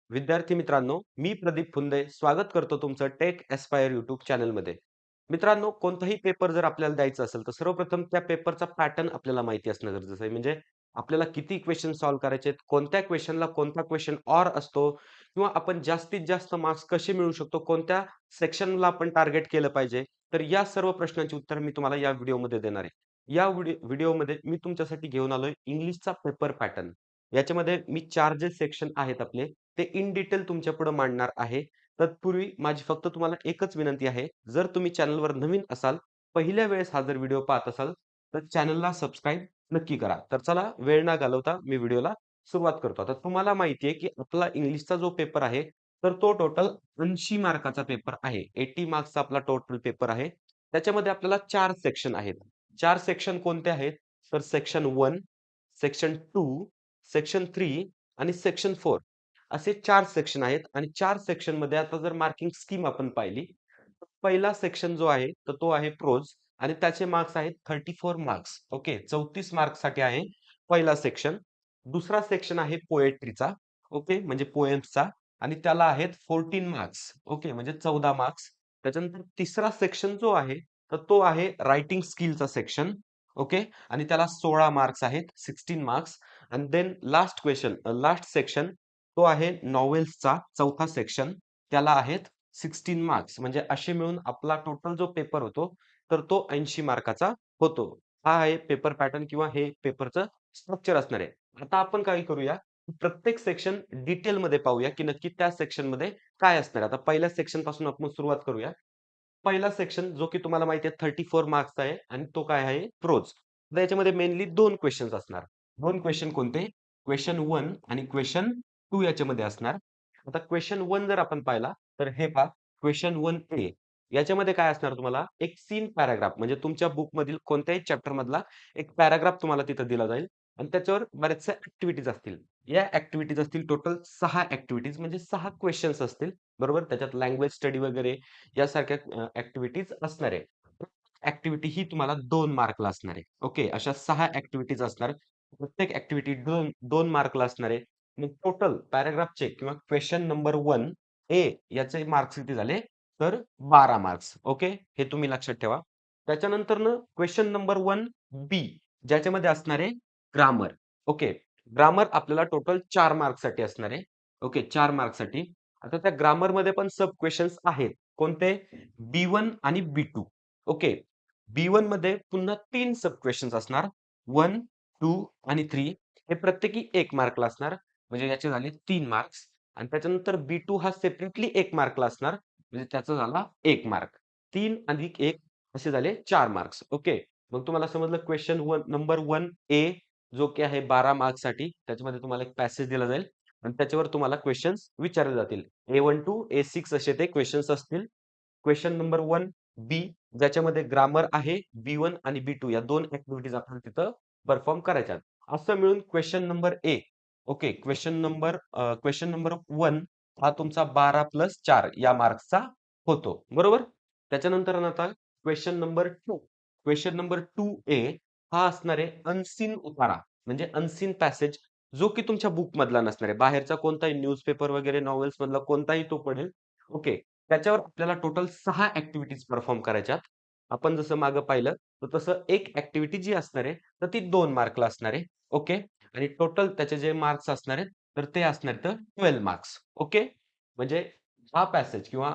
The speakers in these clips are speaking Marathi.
विद्यार्थी मित्रांनो, मी प्रदीप फुंदे स्वागत करतो तुमचं टेक एस्पायर यूट्यूब चॅनलमध्ये. मित्रांनो, कोणताही पेपर जर आपल्याला द्यायचा असेल, तर सर्वप्रथम त्या पेपरचा पॅटर्न आपल्याला माहिती असणं गरजेचं आहे. म्हणजे आपल्याला किती क्वेशन सॉल्व्ह करायचे आहेत, कोणत्या क्वेशनला कोणता क्वेशन ऑर असतो किंवा आपण जास्तीत जास्त मार्क्स कसे मिळवू शकतो, कोणत्या सेक्शनला आपण टार्गेट केलं पाहिजे. तर या सर्व प्रश्नांची उत्तर मी तुम्हाला या व्हिडिओमध्ये देणार आहे. या व्हिडिओमध्ये मी तुमच्यासाठी घेऊन आलोय इंग्लिशचा पेपर पॅटर्न. याच्यामध्ये मी 4 जे सेक्शन आहेत आपले ते इन डिटेल तुमच्या पुढे मांडणार आहे. तत्पूर्वी माझी फक्त तुम्हाला एकच विनंती आहे. जर तुम्ही चॅनलवर नवीन असाल, पहिल्या वेळेस हा जर व्हिडिओ पाहत असाल, तर चॅनलला सबस्क्राईब नक्की करा. तर चला वेळ न घालवता मी व्हिडिओला सुरुवात करतो. आता तुम्हाला माहिती आहे, की आपला इंग्लिशचा जो पेपर आहे, तर तो टोटल 80 मार्काचा पेपर आहे. 80 मार्क्सचा आपला टोटल पेपर आहे. त्याच्यामध्ये आपल्याला 4 सेक्शन आहेत. 4 सेक्शन कोणते आहेत? तर सेक्शन 1, सेक्शन 2, सेक्शन 3 आणि सेक्शन 4 असे 4 सेक्शन आहेत आणि 4 सेक्शनमध्ये आता जर मार्किंग स्कीम आपण पाहिली, तर पहिला सेक्शन जो आहे, तर तो आहे प्रोज आणि त्याचे मार्क्स आहेत 34 मार्क्स. ओके. 34 मार्क्ससाठी आहे पहिला सेक्शन. दुसरा सेक्शन आहे पोएट्रीचा. ओके. म्हणजे पोएम्सचा आणि त्याला आहेत 14 मार्क्स. ओके. म्हणजे 14 मार्क्स. त्याच्यानंतर तिसरा सेक्शन जो आहे, तर तो आहे रायटिंग स्किलचा सेक्शन. ओके. आणि त्याला 16 मार्क्स आहेत, 16 मार्क्स. आणि देन लास्ट सेक्शन तो आहे नॉवेल्सचा चौथा सेक्शन. त्याला आहेत 16 मार्क्स. म्हणजे असे मिळून आपला टोटल जो पेपर होतो, तर तो 80 मार्काचा होतो. हा आहे पेपर पॅटर्न किंवा हे पेपरचं स्ट्रक्चर असणार आहे. आता आपण काय करूया, प्रत्येक सेक्शन डिटेलमध्ये पाहूया, की नक्की त्या सेक्शनमध्ये काय असणार आहे. आता पहिल्या सेक्शन पासून आपण सुरुवात करूया. पहिला सेक्शन जो की तुम्हाला माहिती आहे 34 मार्क्सचा आहे आणि तो काय आहे प्रोज. तर याच्यामध्ये मेनली 2 क्वेशन्स असणार. 2 क्वेशन कोणते? क्वेशन 1 आणि क्वेशन 2 याच्यामध्ये असणार. आता क्वेशन 1 जर आपण पाहिला, तर हे पहा क्वेशन 1 ए याच्यामध्ये काय असणार तुम्हाला एक सीन पॅराग्राफ म्हणजे तुमच्या बुकमधील कोणत्याही चॅप्टर मधला एक पॅराग्राफ तुम्हाला तिथं दिला जाईल आणि त्याच्यावर बऱ्याचशा ॲक्टिव्हिटीज असतील. या ॲक्टिव्हिटीज असतील टोटल 6 ॲक्टिव्हिटीज म्हणजे 6 क्वेशन्स असतील. बरोबर? त्याच्यात लँग्वेज स्टडी वगैरे यासारख्या ॲक्टिव्हिटीज असणार आहे. ॲक्टिव्हिटी ही तुम्हाला 2 मार्कला असणार आहे. ओके. अशा 6 ॲक्टिव्हिटीज असणार. प्रत्येक ॲक्टिव्हिटी 2 मार्कला असणार आहे. मग टोटल पॅराग्राफचे किंवा क्वेशन नंबर 1 ए याचे मार्क्स किती झाले? तर 12 मार्क्स. ओके. हे तुम्ही लक्षात ठेवा. त्याच्यानंतरनं क्वेशन नंबर 1 बी ज्याच्यामध्ये असणार आहे ग्रामर. ओके. ग्रामर आपल्याला टोटल 4 मार्क्ससाठी असणार आहे. ओके. 4 मार्क्ससाठी. आता त्या ग्रामरमध्ये पण सब क्वेशन्स आहेत. कोणते? बी1 आणि बी2. ओके. बी1 मध्ये पुन्हा 3 सब क्वेशन्स असणार. 1, 2 आणि 3 हे प्रत्येकी 1 मार्कला असणार. म्हणजे याचे झाले 3 मार्क्स आणि त्याच्यानंतर बी2 हा सेपरेटली 1 मार्कला असणार. म्हणजे त्याचा झाला 1 मार्क. 3 अधिक 1 असे झाले 4 मार्क्स. ओके. मग तुम्हाला समजलं क्वेशन 1 नंबर 1 ए जो की आहे 12 मार्क्ससाठी त्याच्यामध्ये तुम्हाला एक पॅसेज दिला जाईल आणि त्याच्यावर तुम्हाला क्वेशन्स विचारले जातील. A1 टू A6 असे ते क्वेशन्स असतील. क्वेशन नंबर 1 बी ज्याच्यामध्ये ग्रामर आहे बी1 आणि बी2 या 2 ॲक्टिव्हिटीज आपण तिथं परफॉर्म करायच्या. असं मिळून question number A okay question number 1 हा तुमचा 12+4 या मार्क्सचा होतो. बरोबर? त्याच्यानंतर आता क्वेशन नंबर 2 क्वेशन नंबर 2 ए हा असणार आहे अनसीन उतारा म्हणजे अनसीन पॅसेज जो की तुमच्या बुक मधला नसणार आहे. बाहेरचा कोणताही न्यूजपेपर वगैरे नॉवेल्स मधला कोणताही तो पडेल. ओके. त्याच्यावर आपल्याला टोटल 6 ॲक्टिव्हिटीज परफॉर्म करायच्यात. आपण जसं मागे पाहिलं, तर तसं एक ॲक्टिव्हिटी जी असणार आहे, तर ती 2 मार्कला असणार आहे. ओके. आणि टोटल त्याचे जे मार्क्स असणार आहेत, तर ते असणार आहेत 12 मार्क्स. ओके. म्हणजे हा पॅसेज किंवा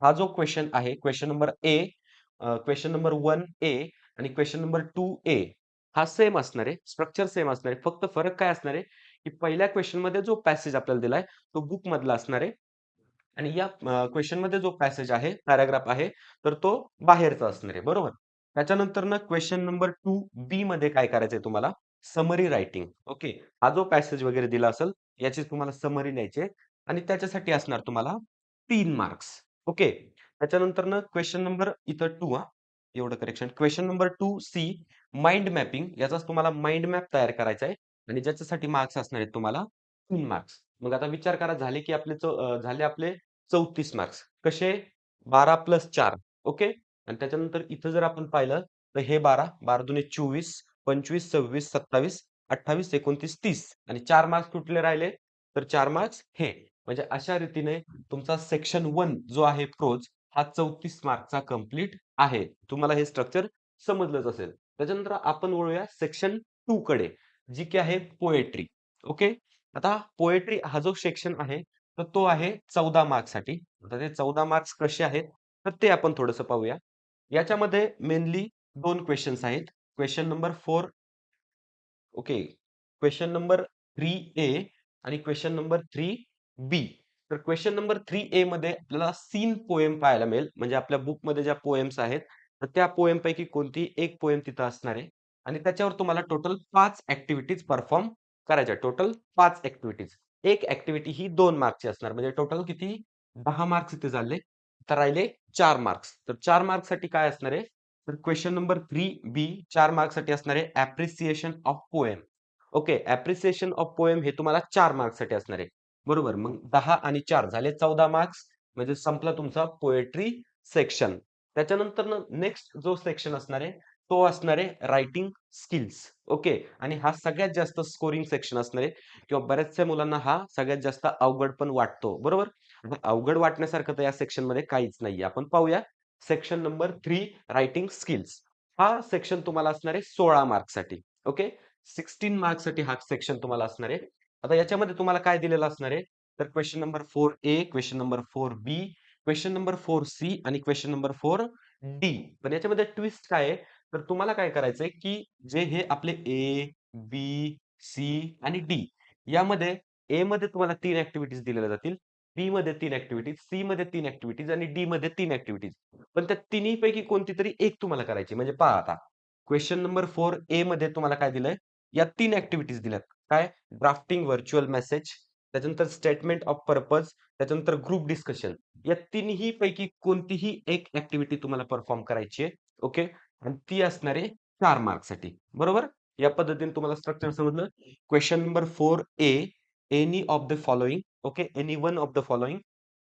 हा जो क्वेशन आहे, question number A, question number 1 ए आणि क्वेशन नंबर 2 ए हा सेम असणार आहे. स्ट्रक्चर सेम असणार आहे. फक्त फरक काय असणार आहे, की पहिल्या क्वेशनमध्ये जो पॅसेज आपल्याला दिलाय, तो बुकमधला असणार आहे. आणि या क्वेशनमध्ये जो पॅसेज आहे, पॅराग्राफ आहे, तर तो बाहेरचा असणार आहे. बरोबर? त्याच्यानंतरनं क्वेशन नंबर 2 बी मध्ये काय करायचंय तुम्हाला? Summary writing. ओके. हा जो पॅसेज वगैरे दिला असेल, याची तुम्हाला समरी लिहायची आहे आणि त्याच्यासाठी असणार तुम्हाला 3 मार्क्स. ओके. त्याच्यानंतरनं क्वेशन नंबर इथं 2 एवढं correction. Question number 2 C mind mapping याचाच तुम्हाला माइंड मॅप तयार करायचा आहे आणि ज्याच्यासाठी मार्क्स असणार आहेत तुम्हाला 3 मार्क्स. मग आता विचार करा झाले की झाले आपले 34 मार्क्स. कसे? 12+4 ओके. आणि त्याच्यानंतर इथं जर आपण पाहिलं तर हे 12, 12 दुणे 24, 25, 26, 27, 28, 29, 30 आणि 4 मार्क्स कुठले राहिले? तर 4 मार्क्स हे. म्हणजे अशा रीतीने तुमचा सेक्शन 1 जो आहे प्रोज हा 34 मार्कचा कंप्लीट आहे. तुम्हाला हे स्ट्रक्चर समजलंच असेल. त्याच्यानंतर आपण वळूया सेक्शन 2 कडे, जी की आहे पोएट्री. ओके. आता पोएट्री हा जो सेक्शन आहे, तर तो आहे 14 मार्क्ससाठी. आता ते 14 मार्क्स कसे आहेत, तर ते आपण थोडंसं पाहूया. याच्यामध्ये मेनली 2 क्वेशन्स आहेत. Question number 4 okay. Question number 3A आणि क्वेशन नंबर 3B. तर क्वेशन नंबर 3A मध्ये आपल्याला सीन पोएम पाहायला मिळेल. म्हणजे आपल्या बुकमध्ये ज्या पोएम्स आहेत, तर त्या पोएमपैकी कोणती एक पोएम तिथं असणार आहे आणि त्याच्यावर तुम्हाला टोटल 5 ॲक्टिव्हिटीज परफॉर्म करायच्या. Total 5 activities. एक ॲक्टिव्हिटी ही 2 मार्क्सची असणार. म्हणजे टोटल किती? 10 मार्क्स इथे झाले. तर राहिले 4 मार्क्स. तर 4 मार्क्ससाठी काय असणार आहे? तर क्वेशन नंबर 3B 4 मार्क्ससाठी असणार आहे appreciation of poem. Okay. Appreciation of poem हे तुम्हाला 4 मार्क्ससाठी असणार आहे. बरोबर. मग 10 आणि 4 झाले 14 मार्क्स. म्हणजे संपला तुमचा पोएट्री सेक्शन. त्याच्यानंतर नेक्स्ट जो सेक्शन असणार आहे, तो असणार आहे रायटिंग स्किल्स. ओके. आणि हा सगळ्यात जास्त स्कोरिंग सेक्शन असणार आहे किंवा बऱ्याचशा मुलांना हा सगळ्यात जास्त अवघड पण वाटतो. बरोबर. आता अवघड वाटण्यासारखं तर या सेक्शनमध्ये काहीच नाहीये. आपण पाहूया सेक्शन नंबर 3 रायटिंग स्किल्स. हा सेक्शन तुम्हाला असणार आहे 16 मार्क्ससाठी. ओके. 16 मार्क्ससाठी हा सेक्शन तुम्हाला असणार आहे. आता याच्यामध्ये तुम्हाला काय दिलेलं असणार आहे? तर question number 4A, question number 4B, question number 4C आणि क्वेशन नंबर 4D. पण याच्यामध्ये ट्विस्ट काय आहे? तर तुम्हाला काय करायचंय, की जे हे आपले A, B, C आणि D यामध्ये A मध्ये तुम्हाला 3 ॲक्टिव्हिटीज दिलेल्या जातील. बी मध्ये 3 ॲक्टिव्हिटीज, सी मध्ये 3 ॲक्टिव्हिटीज आणि डी मध्ये 3 ॲक्टिव्हिटीज. पण त्या तिन्हीपैकी कोणती तरी एक तुम्हाला करायची. म्हणजे पहा आता, क्वेशन नंबर 4A मध्ये तुम्हाला काय दिलंय? या 3 ॲक्टिव्हिटीज दिल्यात. काय? ड्राफ्टिंग व्हर्चुअल मेसेज, त्याच्यानंतर स्टेटमेंट ऑफ पर्पज, त्याच्यानंतर ग्रुप डिस्कशन. या तिन्ही पैकी कोणतीही एक ॲक्टिव्हिटी तुम्हाला परफॉर्म करायची आहे. ओके. आणि ती असणार आहे 4 मार्क्ससाठी. बरोबर? या पद्धतीने तुम्हाला स्ट्रक्चर समजलं. Question number 4A any of the following okay, any one of the following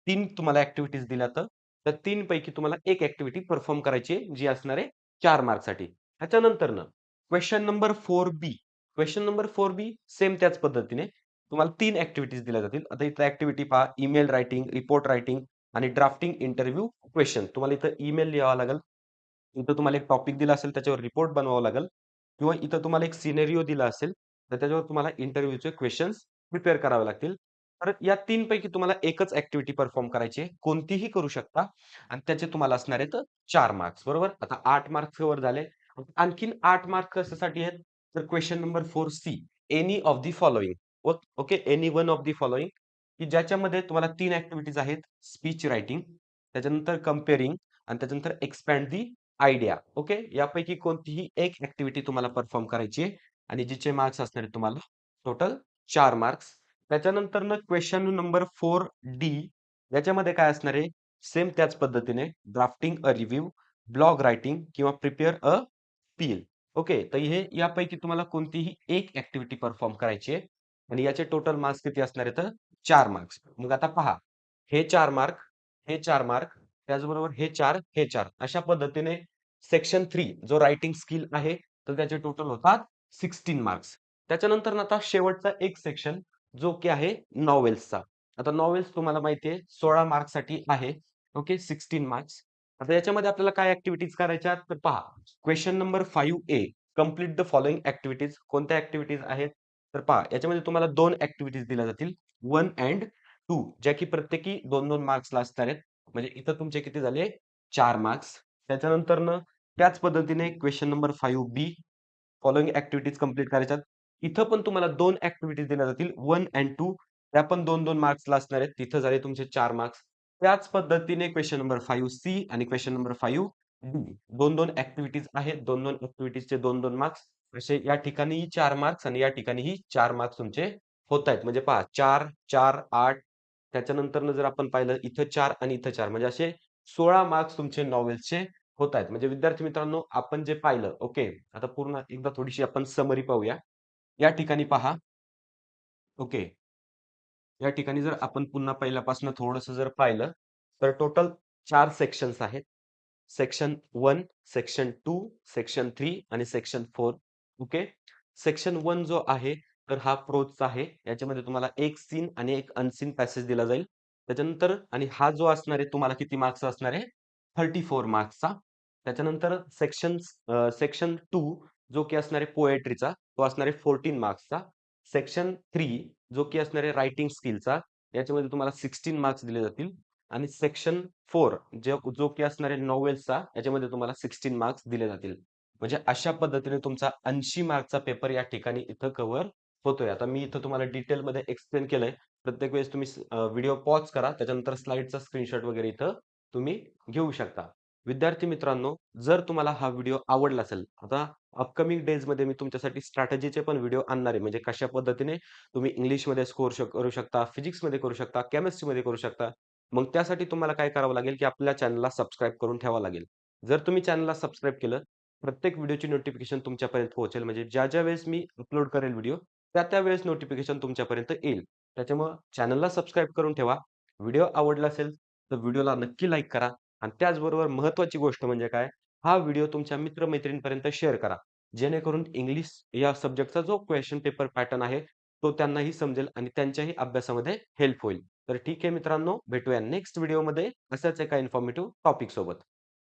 3 तुम्हाला ॲक्टिव्हिटीज दिल्या तर त्या 3 पैकी तुम्हाला एक ॲक्टिव्हिटी परफॉर्म करायची आहे, जी असणार आहे 4 मार्क्ससाठी. त्याच्यानंतरनं question number 4B. Question number 4B same त्याच पद्धतीने तुम्हाला 3 ॲक्टिव्हिटीज दिल्या जातील. आता इथं ॲक्टिव्हिटी पहा, ईमेल रायटिंग, रिपोर्ट रायटिंग आणि ड्राफ्टिंग इंटरव्ह्यू क्वेशन. तुम्हाला इथं ईमेल लिहावा लागेल. इथं तुम्हाला एक टॉपिक दिला असेल, त्याच्यावर रिपोर्ट बनवावा लागेल किंवा इथं तुम्हाला एक सिनेरिओ दिला असेल, तर त्याच्यावर तुम्हाला इंटरव्ह्यूचे क्वेशन्स प्रिपेअर करावे लागतील. तर या 3 पैकी तुम्हाला एकच ॲक्टिव्हिटी परफॉर्म करायची आहे. कोणतीही करू शकता आणि त्याचे तुम्हाला असणार आहेत 4 मार्क्स. बरोबर? आता 8 मार्क्स कव्हर झाले. आणखीन 8 मार्क्स कशासाठी आहेत? तर question number 4C any of the following. Okay, any one of the following की ज्याच्यामध्ये तुम्हाला 3 ॲक्टिव्हिटीज आहेत. स्पीच रायटिंग, त्याच्यानंतर कंपेअरिंग आणि त्याच्यानंतर एक्सपॅन्ड दी आयडिया. ओके. यापैकी कोणतीही एक ॲक्टिव्हिटी तुम्हाला परफॉर्म करायची आहे आणि जिचे मार्क्स असणार आहेत तुम्हाला टोटल 4 मार्क्स. त्याच्यानंतरनं क्वेशन नंबर 4D याच्यामध्ये काय असणार आहे? सेम त्याच पद्धतीने drafting a review, blog writing किंवा प्रिपेअर अ पील. ओके. तर हे यापैकी तुम्हाला कोणतीही एक ॲक्टिव्हिटी परफॉर्म करायची आहे आणि याचे टोटल मार्क्स किती असणार आहेत? 4 मार्क्स. मग आता पहा, हे 4 मार्क, हे 4 मार्क, त्याचबरोबर हे 4, हे 4 अशा पद्धतीने सेक्शन 3 जो रायटिंग स्किल आहे, तर त्याचे टोटल होतात 16 मार्क्स. त्याच्यानंतर आता शेवटचा एक सेक्शन जो की आहे नॉवेल्सचा. आता नॉवेल्स तुम्हाला माहिती आहे 16 मार्क्ससाठी आहे. ओके. 16 मार्क्स. आता याच्यामध्ये आपल्याला काय ॲक्टिव्हिटीज करायच्या तर पहा, question number 5A complete the following activities. कोणत्या ॲक्टिव्हिटीज आहेत? तर पहा, याच्यामध्ये तुम्हाला 2 ॲक्टिव्हिटीज दिल्या जातील. 1 एंड 2 ज्या की प्रत्येकी 2-2 मार्क्सला असणार आहेत. म्हणजे इथं तुमचे किती झाले? 4 मार्क्स. त्याच्यानंतरनं त्याच पद्धतीने question number 5B following activities complete करायच्यात. इथं पण तुम्हाला 2 ॲक्टिव्हिटीज दिल्या जातील 1 एंड 2 त्या पण 2-2 मार्क्सला असणार आहेत. तिथं झाले तुमचे 4 मार्क्स. त्याच पद्धतीने क्वेशन नंबर 5C आणि क्वेशन नंबर 5D 2-2 ॲक्टिव्हिटीज आहेत. 2-2 ॲक्टिव्हिटीजचे 2-2 मार्क्स. असे या ठिकाणीही 4 मार्क्स आणि या ठिकाणीही 4 मार्क्स तुमचे होतायत. म्हणजे पहा 4, 4, 8 त्याच्यानंतरनं जर आपण पाहिलं इथं 4 आणि इथं 4 म्हणजे असे 16 मार्क्स तुमचे नॉवेल्सचे होत आहेत. म्हणजे विद्यार्थी मित्रांनो, आपण जे पाहिलं ओके. आता पूर्ण एकदा थोडीशी आपण समरी पाहूया. या ठिकाणी पहा ओके. या ठिकाणी जर आपण पुन्हा पहिल्यापासून थोडंसं जर पाहिलं, तर टोटल 4 सेक्शन्स आहेत. सेक्शन 1, सेक्शन 2, सेक्शन 3 आणि सेक्शन 4. ओके. सेक्शन 1 जो आहे तर हा प्रोजचा आहे. याच्यामध्ये तुम्हाला एक सीन आणि एक अनसीन पॅसेज दिला जाईल. त्याच्यानंतर आणि हा जो असणार आहे तुम्हाला किती मार्क्सचा असणार आहे? 34 मार्क्सचा. त्याच्यानंतर सेक्शन 2 जो की असणार आहे पोएट्रीचा, तो असणार आहे 14 मार्क्सचा. सेक्शन 3 जो की असणार आहे रायटिंग स्किलचा, याच्यामध्ये तुम्हाला 16 मार्क्स दिले जातील आणि सेक्शन 4 जो की असणार आहे नॉव्हेल्सचा, याच्यामध्ये तुम्हाला 16 मार्क्स दिले जातील. म्हणजे अशा पद्धतीने तुमचा 80 मार्कचा पेपर या ठिकाणी इथं कव्हर होतोय. आता मी इथं तुम्हाला डिटेलमध्ये एक्सप्लेन केलंय. प्रत्येक वेळेस तुम्ही व्हिडिओ पॉज करा. त्याच्यानंतर स्लाइडचा स्क्रीनशॉट वगैरे इथं तुम्ही घेऊ शकता. विद्यार्थी मित्रांनो, जर तुम्हाला हा व्हिडिओ आवडला असेल, आता अपकमिंग डेजमध्ये मी तुमच्यासाठी स्ट्रॅटेजीचे पण व्हिडिओ आणणार आहे. म्हणजे कशा पद्धतीने तुम्ही इंग्लिशमध्ये स्कोर करू शकता, फिजिक्समध्ये करू शकता, केमिस्ट्रीमध्ये करू शकता. मग त्यासाठी तुम्हाला काय करावं लागेल, की आपल्या चॅनलला सबस्क्राईब करून ठेवावं लागेल. जर तुम्ही चॅनलला सबस्क्राईब केलं, प्रत्येक व्हिडिओची नोटिफिकेशन तुमच्यापर्यंत पोहोचेल. म्हणजे ज्या वेळेस मी अपलोड करेल व्हिडिओ, त्या वेळेस नोटिफिकेशन तुमच्यापर्यंत येईल. त्याच्यामुळं चॅनलला सबस्क्राईब करून ठेवा. व्हिडिओ आवडला असेल, तर व्हिडिओला नक्की लाईक करा आणि त्याचबरोबर महत्त्वाची गोष्ट म्हणजे काय, हा व्हिडिओ तुमच्या मित्र-मैत्रिणींपर्यंत शेअर करा. जेणेकरून इंग्लिश या सब्जेक्टचा जो क्वेशन पेपर पॅटर्न आहे, तो त्यांनाही समजेल आणि त्यांच्याही अभ्यासामध्ये हेल्प होईल. तर ठीक आहे मित्रांनो, भेटूया नेक्स्ट व्हिडिओमध्ये अशाच एका इन्फॉर्मेटिव्ह टॉपिक सोबत.